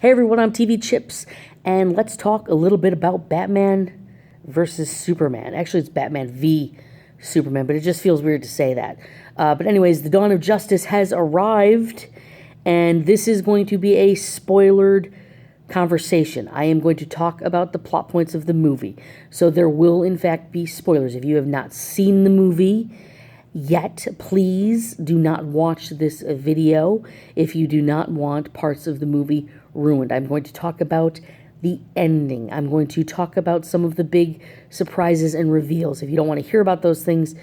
Hey everyone, I'm TV Chips, and let's talk a little bit about Batman versus Superman. Actually, it's Batman v Superman, but it just feels weird to say that. But anyways, the Dawn of Justice has arrived, and this is going to be a spoilered conversation. I am going to talk about the plot points of the movie. So there will, in fact, be spoilers. If you have not seen the movie yet, please do not watch this video if you do not want parts of the movie ruined. I'm going to talk about the ending. I'm going to talk about some of the big surprises and reveals. If you don't want to hear about those things,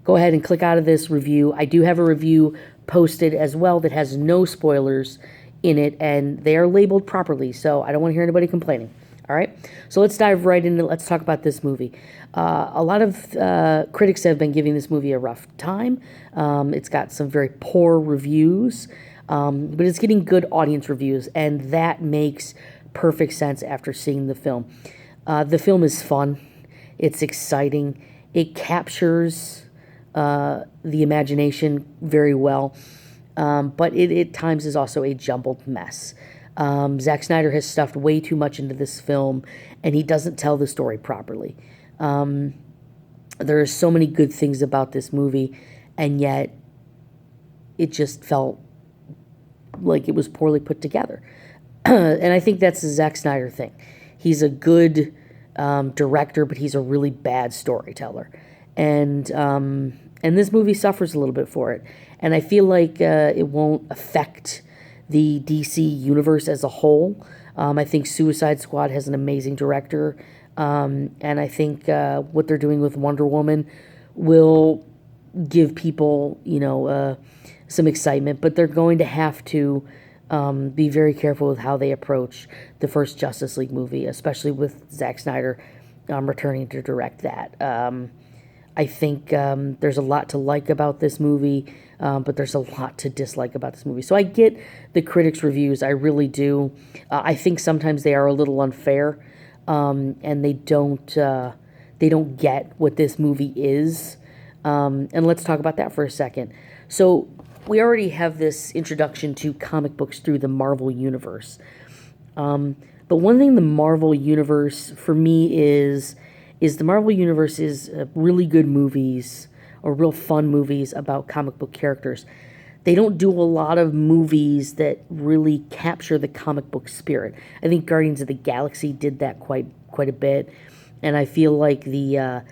go ahead and click out of this review. I do have a review posted as well that has no spoilers in it, and they are labeled properly, so I don't want to hear anybody complaining. All right, so let's dive right into it. Let's talk about this movie. A lot of critics have been giving this movie a rough time. It's got some very poor reviews, but it's getting good audience reviews, and that makes perfect sense after seeing the film. The film is fun. It's exciting. It captures the imagination very well, but it at times is also a jumbled mess. Zack Snyder has stuffed way too much into this film, and he doesn't tell the story properly. There are so many good things about this movie, and yet it just felt like it was poorly put together. And I think that's the Zack Snyder thing. He's a good director, but he's a really bad storyteller. And this movie suffers a little bit for it. And I feel like it won't affect the DC universe as a whole. I think Suicide Squad has an amazing director, and I think what they're doing with Wonder Woman will give people, some excitement, but they're going to have to be very careful with how they approach the first Justice League movie, especially with Zack Snyder returning to direct that. I think there's a lot to like about this movie, but there's a lot to dislike about this movie. So I get the critics' reviews, I really do. I think sometimes they are a little unfair, and they don't get what this movie is. And let's talk about that for a second. So we already have this introduction to comic books through the Marvel Universe. But one thing the Marvel Universe, for me, is the Marvel Universe is really good movies, or real fun movies about comic book characters. They don't do a lot of movies that really capture the comic book spirit. I think Guardians of the Galaxy did that quite a bit, and I feel like the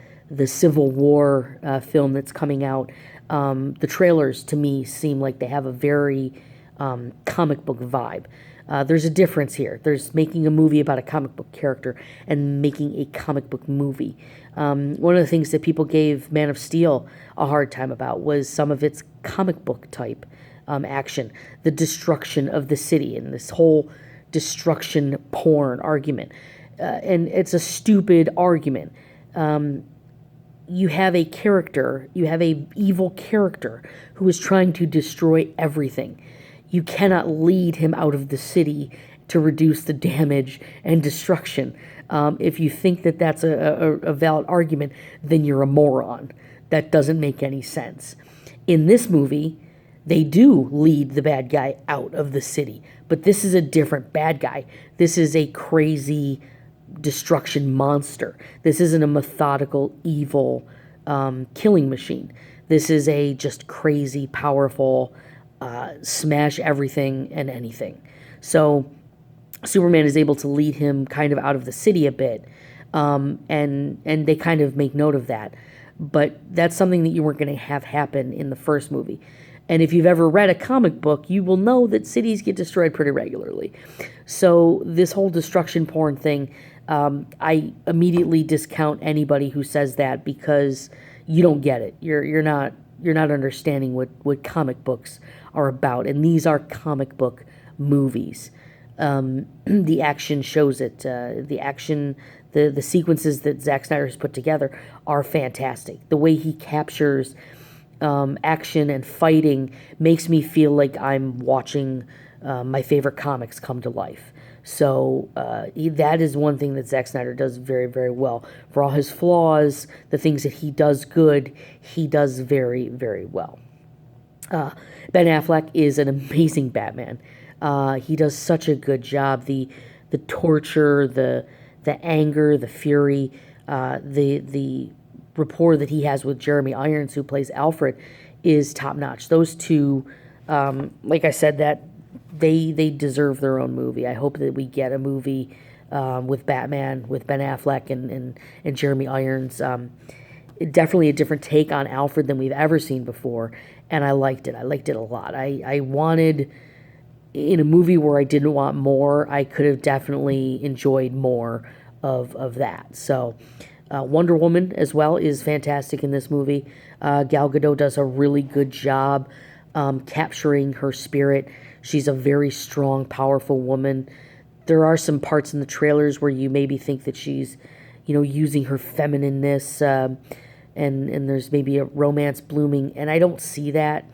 Civil War film that's coming out, the trailers to me seem like they have a very comic book vibe. There's a difference here. There's making a movie about a comic book character and making a comic book movie. One of the things that people gave Man of Steel a hard time about was some of its comic book type action, the destruction of the city, and this whole destruction porn argument. And it's a stupid argument. You have a character, you have a evil character who is trying to destroy everything. You cannot lead him out of the city to reduce the damage and destruction. If you think that that's a valid argument, then you're a moron. That doesn't make any sense. In this movie, they do lead the bad guy out of the city, but this is a different bad guy. This is a crazy destruction monster. This isn't a methodical, evil killing machine. This is a just crazy, powerful, smash everything and anything. So Superman is able to lead him kind of out of the city a bit, and they kind of make note of that. But that's something that you weren't going to have happen in the first movie. And if you've ever read a comic book, you will know that cities get destroyed pretty regularly. So this whole destruction porn thing, I immediately discount anybody who says that, because you don't get it. You're not understanding what comic books are about, and these are comic book movies. The action shows it. The sequences that Zack Snyder has put together are fantastic. The way he captures action and fighting makes me feel like I'm watching my favorite comics come to life. So that is one thing that Zack Snyder does very, very well. For all his flaws, the things that he does good, he does very, very well. Ben Affleck is an amazing Batman. He does such a good job. The torture, the anger, the fury, the rapport that he has with Jeremy Irons, who plays Alfred, is top notch. Those two, like I said, that they deserve their own movie. I hope that we get a movie with Batman, with Ben Affleck and Jeremy Irons. Definitely a different take on Alfred than we've ever seen before, and I liked it. I liked it a lot. I wanted, in a movie where I didn't want more, I could have definitely enjoyed more of that. So Wonder Woman as well is fantastic in this movie. Gal Gadot does a really good job capturing her spirit. She's a very strong, powerful woman. There are some parts in the trailers where you maybe think that she's, using her feminineness, and there's maybe a romance blooming, and I don't see that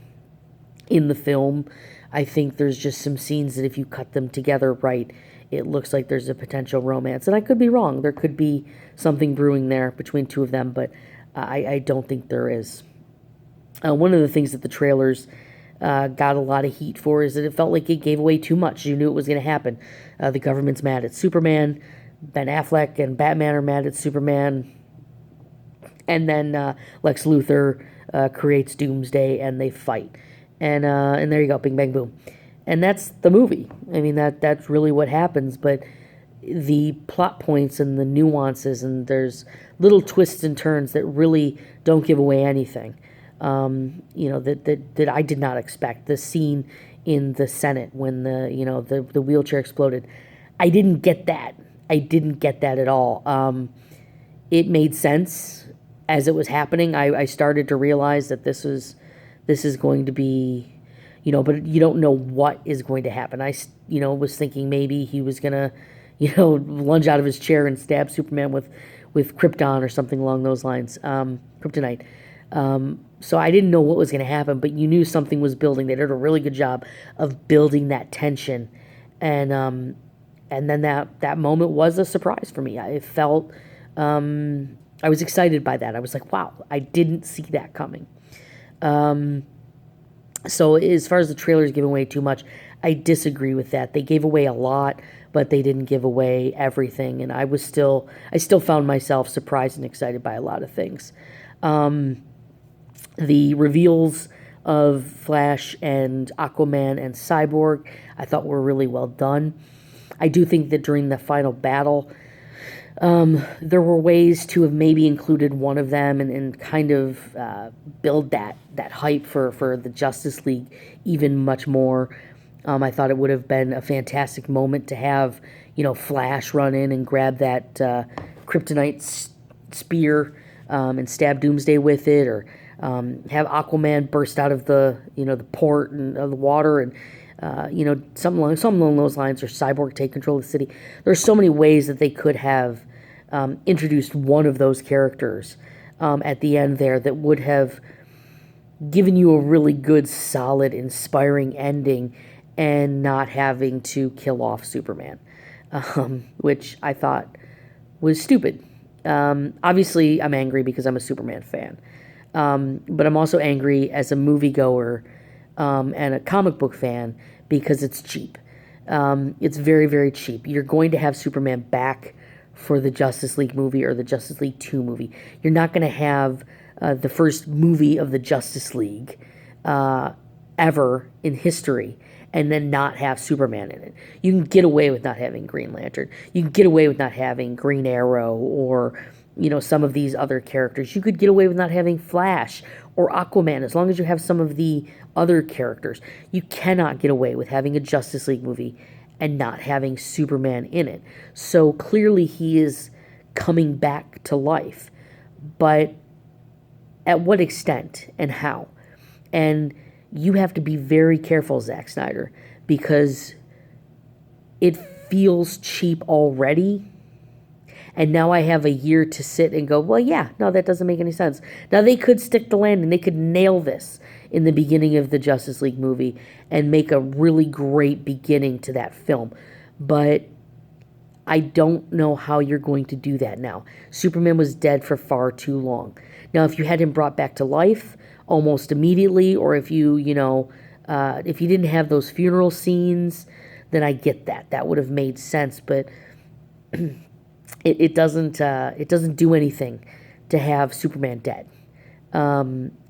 in the film. I think there's just some scenes that if you cut them together right, it looks like there's a potential romance. And I could be wrong. There could be something brewing there between two of them, but I don't think there is. One of the things that the trailers got a lot of heat for is that it felt like it gave away too much. You knew it was going to happen. The government's mad at Superman. Ben Affleck and Batman are mad at Superman. And then Lex Luthor creates Doomsday, and they fight. And there you go, bing, bang, boom. And that's the movie. I mean, that's really what happens. But the plot points and the nuances, and there's little twists and turns that really don't give away anything. That I did not expect. The scene in the Senate when the wheelchair exploded, I didn't get that. I didn't get that at all. It made sense as it was happening. I started to realize that this is going to be, but you don't know what is going to happen. I was thinking maybe he was gonna, lunge out of his chair and stab Superman with Krypton or something along those lines, kryptonite. So I didn't know what was going to happen, but you knew something was building. They did a really good job of building that tension, and then that moment was a surprise for me. I felt, I was excited by that. I was like, wow, I didn't see that coming. So as far as the trailers giving away too much, I disagree with that. They gave away a lot, but they didn't give away everything, and I still found myself surprised and excited by a lot of things. The reveals of Flash and Aquaman and Cyborg, I thought were really well done. I do think that during the final battle, there were ways to have maybe included one of them and kind of build that hype for the Justice League even much more. I thought it would have been a fantastic moment to have, Flash run in and grab that kryptonite spear and stab Doomsday with it, or have Aquaman burst out of the port and the water, and something along those lines, or Cyborg take control of the city. There's so many ways that they could have introduced one of those characters at the end there that would have given you a really good, solid, inspiring ending, and not having to kill off Superman, which I thought was stupid. Obviously, I'm angry because I'm a Superman fan. But I'm also angry as a moviegoer and a comic book fan because it's cheap. It's very, very cheap. You're going to have Superman back for the Justice League movie or the Justice League 2 movie. You're not going to have the first movie of the Justice League ever in history and then not have Superman in it. You can get away with not having Green Lantern. You can get away with not having Green Arrow or some of these other characters. You could get away with not having Flash or Aquaman as long as you have some of the other characters. You cannot get away with having a Justice League movie and not having Superman in it. So clearly he is coming back to life. But at what extent and how? And you have to be very careful, Zack Snyder, because it feels cheap already. And now I have a year to sit and go, well, yeah, no, that doesn't make any sense. Now, they could stick the landing. They could nail this in the beginning of the Justice League movie and make a really great beginning to that film. But I don't know how you're going to do that now. Superman was dead for far too long. Now, if you had him brought back to life almost immediately, or if you, If you didn't have those funeral scenes, then I get that. That would have made sense, but it doesn't do anything to have Superman dead.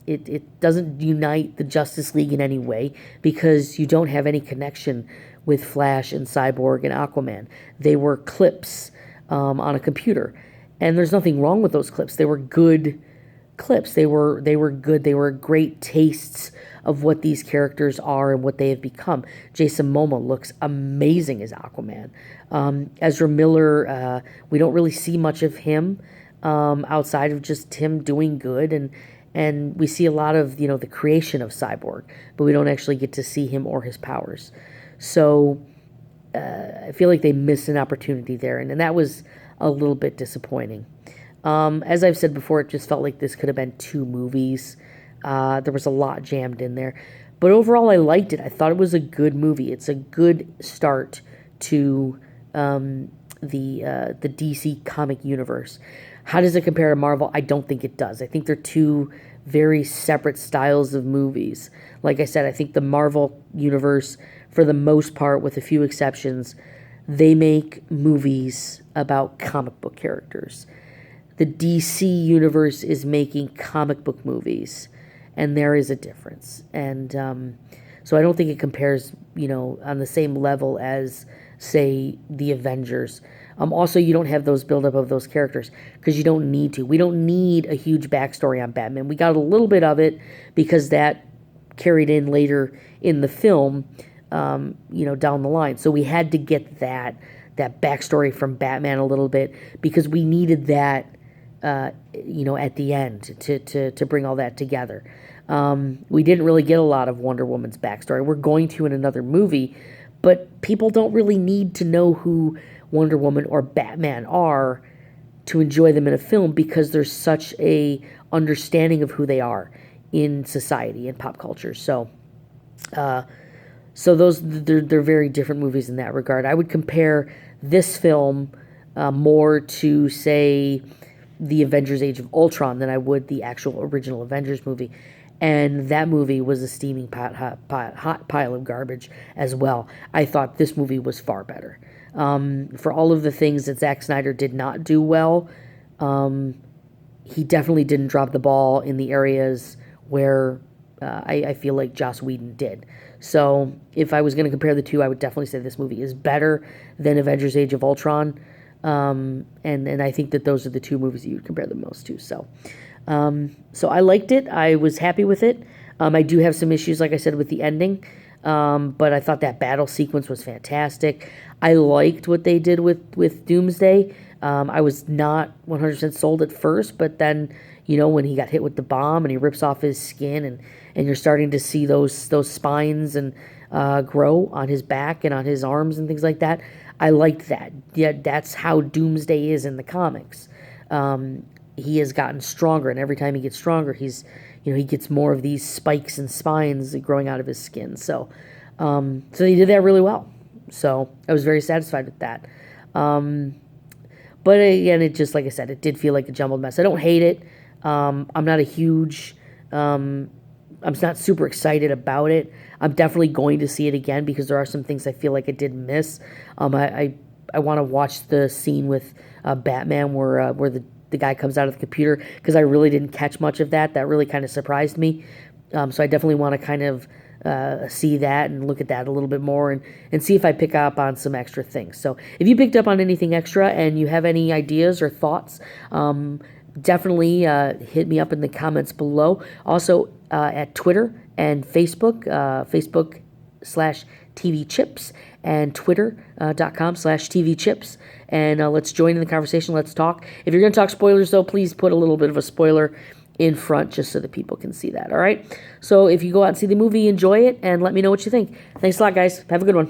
It doesn't unite the Justice League in any way because you don't have any connection with Flash and Cyborg and Aquaman. They were clips on a computer, and there's nothing wrong with those clips. They were good clips. They were good. They were great tastes of what these characters are and what they have become. Jason Momoa looks amazing as Aquaman. Ezra Miller, we don't really see much of him outside of just him doing good, and we see a lot of the creation of Cyborg, but we don't actually get to see him or his powers. So I feel like they missed an opportunity there, and that was a little bit disappointing. As I've said before, it just felt like this could have been 2 movies. There was a lot jammed in there. But overall, I liked it. I thought it was a good movie. It's a good start to the DC comic universe. How does it compare to Marvel? I don't think it does. I think they're 2 very separate styles of movies. Like I said, I think the Marvel universe, for the most part, with a few exceptions, they make movies about comic book characters. The DC universe is making comic book movies, and there is a difference. And so I don't think it compares, on the same level as, say, the Avengers. Also, you don't have those buildup of those characters because you don't need to. We don't need a huge backstory on Batman. We got a little bit of it because that carried in later in the film, down the line. So we had to get that backstory from Batman a little bit because we needed that, at the end to bring all that together. We didn't really get a lot of Wonder Woman's backstory. We're going to in another movie, but people don't really need to know who Wonder Woman or Batman are to enjoy them in a film because there's such a understanding of who they are in society and pop culture. So those they're very different movies in that regard. I would compare this film more to, say, the Avengers Age of Ultron than I would the actual original Avengers movie. And that movie was a steaming hot pile of garbage as well. I thought this movie was far better. For all of the things that Zack Snyder did not do well, he definitely didn't drop the ball in the areas where I feel like Joss Whedon did. So if I was going to compare the 2, I would definitely say this movie is better than Avengers Age of Ultron. And I think that those are the 2 movies that you would compare the most to. So I liked it. I was happy with it. I do have some issues, like I said, with the ending. But I thought that battle sequence was fantastic. I liked what they did with Doomsday. I was not 100% sold at first, but then, when he got hit with the bomb and he rips off his skin and you're starting to see those spines and grow on his back and on his arms and things like that, I liked that. Yeah, that's how Doomsday is in the comics. He has gotten stronger, and every time he gets stronger, he gets more of these spikes and spines growing out of his skin. So he did that really well. So I was very satisfied with that. But again, it just, like I said, it did feel like a jumbled mess. I don't hate it. I'm not a huge, I'm not super excited about it. I'm definitely going to see it again because there are some things I feel like I did miss. I want to watch the scene with Batman where the guy comes out of the computer because I really didn't catch much of that. That really kind of surprised me. So I definitely want to kind of see that and look at that a little bit more and see if I pick up on some extra things. So if you picked up on anything extra and you have any ideas or thoughts, definitely hit me up in the comments below. Also at Twitter and Facebook, Facebook/TV Chips and Twitter.com/TV Chips. And let's join in the conversation. Let's talk. If you're going to talk spoilers, though, please put a little bit of a spoiler in front just so that people can see that. All right. So if you go out and see the movie, enjoy it and let me know what you think. Thanks a lot, guys. Have a good one.